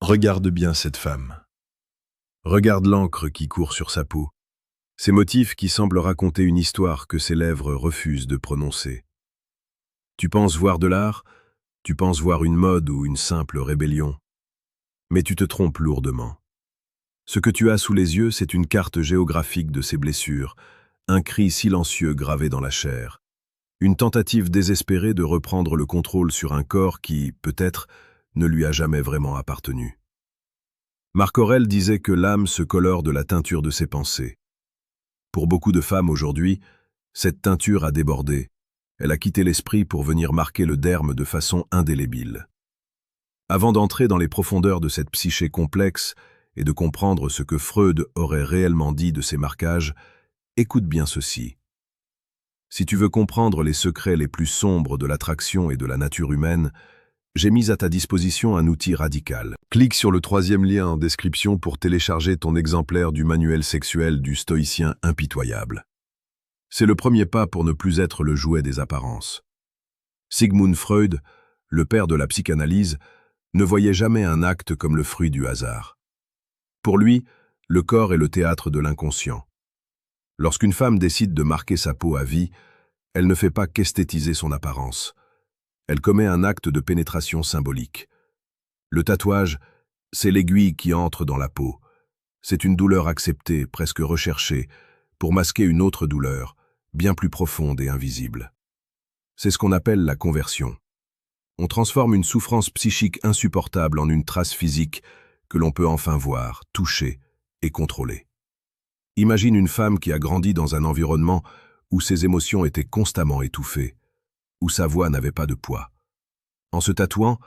Regarde bien cette femme. Regarde l'encre qui court sur sa peau. Ces motifs qui semblent raconter une histoire que ses lèvres refusent de prononcer. Tu penses voir de l'art, tu penses voir une mode ou une simple rébellion. Mais tu te trompes lourdement. Ce que tu as sous les yeux, c'est une carte géographique de ses blessures, un cri silencieux gravé dans la chair, une tentative désespérée de reprendre le contrôle sur un corps qui, peut-être, ne lui a jamais vraiment appartenu. Marc Aurèle disait que l'âme se colore de la teinture de ses pensées. Pour beaucoup de femmes aujourd'hui, cette teinture a débordé. Elle a quitté l'esprit pour venir marquer le derme de façon indélébile. Avant d'entrer dans les profondeurs de cette psyché complexe et de comprendre ce que Freud aurait réellement dit de ces marquages, écoute bien ceci. Si tu veux comprendre les secrets les plus sombres de l'attraction et de la nature humaine, j'ai mis à ta disposition un outil radical. Clique sur le 3e lien en description pour télécharger ton exemplaire du manuel sexuel du stoïcien impitoyable. C'est le premier pas pour ne plus être le jouet des apparences. Sigmund Freud, le père de la psychanalyse, ne voyait jamais un acte comme le fruit du hasard. Pour lui, le corps est le théâtre de l'inconscient. Lorsqu'une femme décide de marquer sa peau à vie, elle ne fait pas qu'esthétiser son apparence. Elle commet un acte de pénétration symbolique. Le tatouage, c'est l'aiguille qui entre dans la peau. C'est une douleur acceptée, presque recherchée, pour masquer une autre douleur, bien plus profonde et invisible. C'est ce qu'on appelle la conversion. On transforme une souffrance psychique insupportable en une trace physique que l'on peut enfin voir, toucher et contrôler. Imagine une femme qui a grandi dans un environnement où ses émotions étaient constamment étouffées, où sa voix n'avait pas de poids. En se tatouant,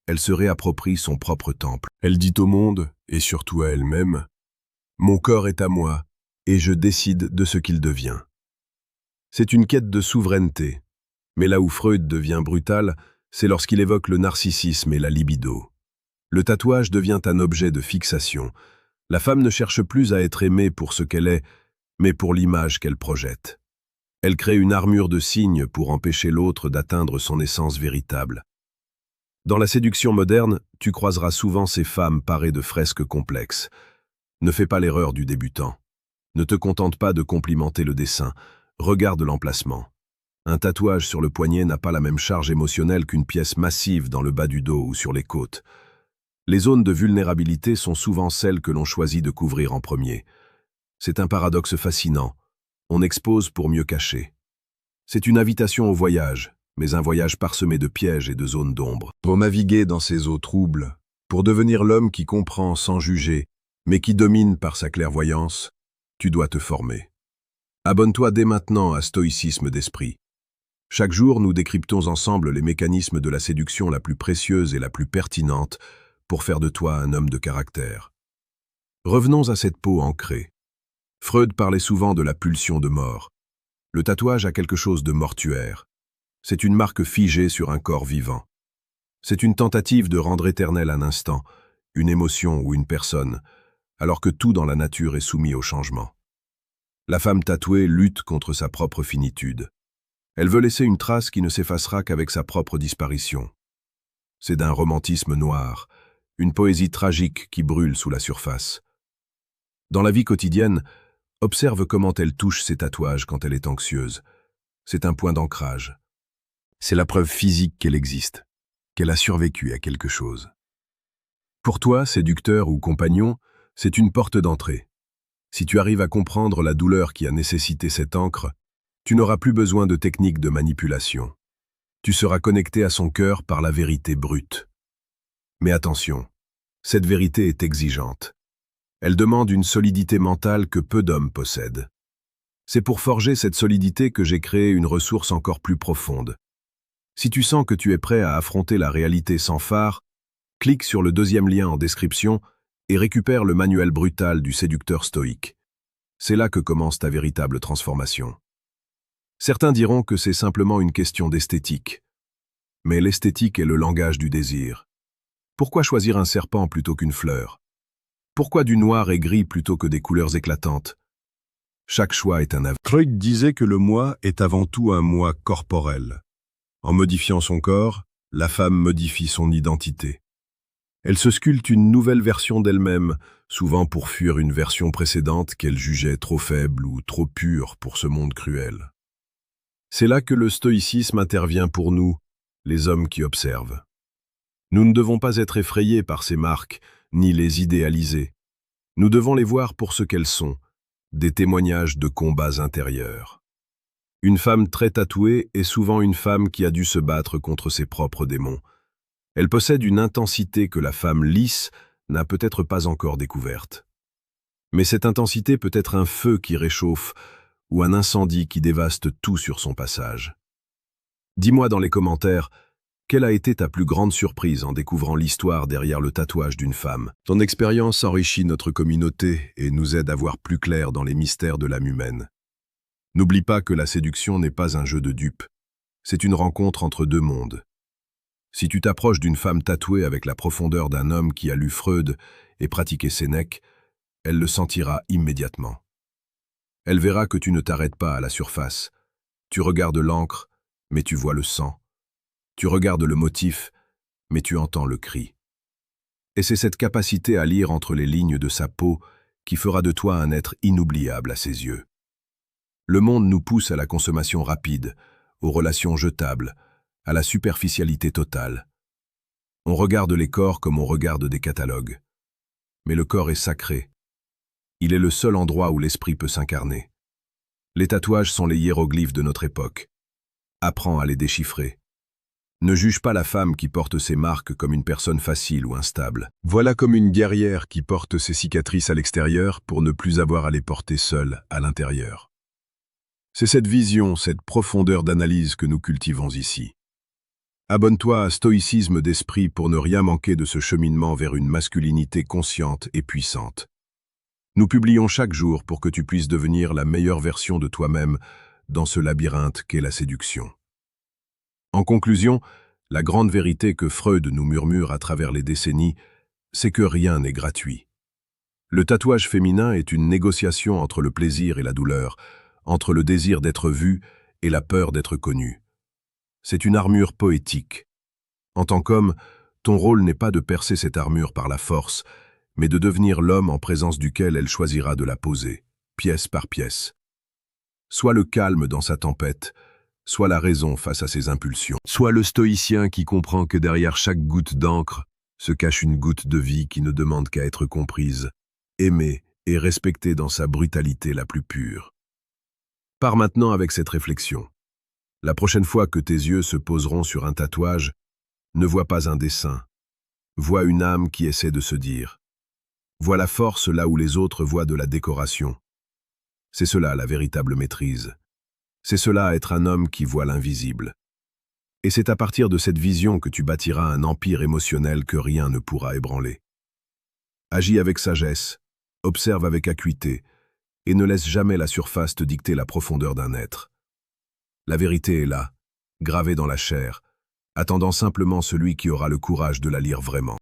elle se réapproprie son propre temple. Elle dit au monde, et surtout à elle-même, « Mon corps est à moi, et je décide de ce qu'il devient. » C'est une quête de souveraineté. Mais là où Freud devient brutal, c'est lorsqu'il évoque le narcissisme et la libido. Le tatouage devient un objet de fixation. La femme ne cherche plus à être aimée pour ce qu'elle est, mais pour l'image qu'elle projette. Elle crée une armure de signes pour empêcher l'autre d'atteindre son essence véritable. Dans la séduction moderne, tu croiseras souvent ces femmes parées de fresques complexes. Ne fais pas l'erreur du débutant. Ne te contente pas de complimenter le dessin, regarde l'emplacement. Un tatouage sur le poignet n'a pas la même charge émotionnelle qu'une pièce massive dans le bas du dos ou sur les côtes. Les zones de vulnérabilité sont souvent celles que l'on choisit de couvrir en premier. C'est un paradoxe fascinant. On expose pour mieux cacher. C'est une invitation au voyage, mais un voyage parsemé de pièges et de zones d'ombre. Pour naviguer dans ces eaux troubles, pour devenir l'homme qui comprend sans juger, mais qui domine par sa clairvoyance, tu dois te former. Abonne-toi dès maintenant à Stoïcisme d'Esprit. Chaque jour, nous décryptons ensemble les mécanismes de la séduction la plus précieuse et la plus pertinente pour faire de toi un homme de caractère. Revenons à cette peau ancrée. Freud parlait souvent de la pulsion de mort. Le tatouage a quelque chose de mortuaire. C'est une marque figée sur un corps vivant. C'est une tentative de rendre éternel un instant, une émotion ou une personne, alors que tout dans la nature est soumis au changement. La femme tatouée lutte contre sa propre finitude. Elle veut laisser une trace qui ne s'effacera qu'avec sa propre disparition. C'est d'un romantisme noir, une poésie tragique qui brûle sous la surface. Dans la vie quotidienne, observe comment elle touche ses tatouages quand elle est anxieuse. C'est un point d'ancrage. C'est la preuve physique qu'elle existe, qu'elle a survécu à quelque chose. Pour toi, séducteur ou compagnon, c'est une porte d'entrée. Si tu arrives à comprendre la douleur qui a nécessité cette encre, tu n'auras plus besoin de techniques de manipulation. Tu seras connecté à son cœur par la vérité brute. Mais attention, cette vérité est exigeante. Elle demande une solidité mentale que peu d'hommes possèdent. C'est pour forger cette solidité que j'ai créé une ressource encore plus profonde. Si tu sens que tu es prêt à affronter la réalité sans phare, clique sur le 2e lien en description et récupère le manuel brutal du séducteur stoïque. C'est là que commence ta véritable transformation. Certains diront que c'est simplement une question d'esthétique. Mais l'esthétique est le langage du désir. Pourquoi choisir un serpent plutôt qu'une fleur? Pourquoi du noir et gris plutôt que des couleurs éclatantes? Chaque choix est un avis. Freud disait que le moi est avant tout un moi corporel. En modifiant son corps, la femme modifie son identité. Elle se sculpte une nouvelle version d'elle-même, souvent pour fuir une version précédente qu'elle jugeait trop faible ou trop pure pour ce monde cruel. C'est là que le stoïcisme intervient pour nous, les hommes qui observent. Nous ne devons pas être effrayés par ces marques, ni les idéaliser. Nous devons les voir pour ce qu'elles sont, des témoignages de combats intérieurs. Une femme très tatouée est souvent une femme qui a dû se battre contre ses propres démons. Elle possède une intensité que la femme lisse n'a peut-être pas encore découverte. Mais cette intensité peut être un feu qui réchauffe ou un incendie qui dévaste tout sur son passage. Dis-moi dans les commentaires, quelle a été ta plus grande surprise en découvrant l'histoire derrière le tatouage d'une femme? Ton expérience enrichit notre communauté et nous aide à voir plus clair dans les mystères de l'âme humaine. N'oublie pas que la séduction n'est pas un jeu de dupes, c'est une rencontre entre deux mondes. Si tu t'approches d'une femme tatouée avec la profondeur d'un homme qui a lu Freud et pratiqué Sénèque, elle le sentira immédiatement. Elle verra que tu ne t'arrêtes pas à la surface. Tu regardes l'encre, mais tu vois le sang. Tu regardes le motif, mais tu entends le cri. Et c'est cette capacité à lire entre les lignes de sa peau qui fera de toi un être inoubliable à ses yeux. Le monde nous pousse à la consommation rapide, aux relations jetables, à la superficialité totale. On regarde les corps comme on regarde des catalogues. Mais le corps est sacré. Il est le seul endroit où l'esprit peut s'incarner. Les tatouages sont les hiéroglyphes de notre époque. Apprends à les déchiffrer. Ne juge pas la femme qui porte ses marques comme une personne facile ou instable. Voilà comme une guerrière qui porte ses cicatrices à l'extérieur pour ne plus avoir à les porter seule à l'intérieur. C'est cette vision, cette profondeur d'analyse que nous cultivons ici. Abonne-toi à Stoïcisme d'Esprit pour ne rien manquer de ce cheminement vers une masculinité consciente et puissante. Nous publions chaque jour pour que tu puisses devenir la meilleure version de toi-même dans ce labyrinthe qu'est la séduction. En conclusion, la grande vérité que Freud nous murmure à travers les décennies, c'est que rien n'est gratuit. Le tatouage féminin est une négociation entre le plaisir et la douleur, entre le désir d'être vu et la peur d'être connu. C'est une armure poétique. En tant qu'homme, ton rôle n'est pas de percer cette armure par la force, mais de devenir l'homme en présence duquel elle choisira de la poser, pièce par pièce. Sois le calme dans sa tempête, sois la raison face à ses impulsions. Sois le stoïcien qui comprend que derrière chaque goutte d'encre se cache une goutte de vie qui ne demande qu'à être comprise, aimée et respectée dans sa brutalité la plus pure. Pars maintenant avec cette réflexion. La prochaine fois que tes yeux se poseront sur un tatouage, ne vois pas un dessin. Vois une âme qui essaie de se dire. Vois la force là où les autres voient de la décoration. C'est cela la véritable maîtrise. C'est cela être un homme qui voit l'invisible. Et c'est à partir de cette vision que tu bâtiras un empire émotionnel que rien ne pourra ébranler. Agis avec sagesse, observe avec acuité, et ne laisse jamais la surface te dicter la profondeur d'un être. La vérité est là, gravée dans la chair, attendant simplement celui qui aura le courage de la lire vraiment.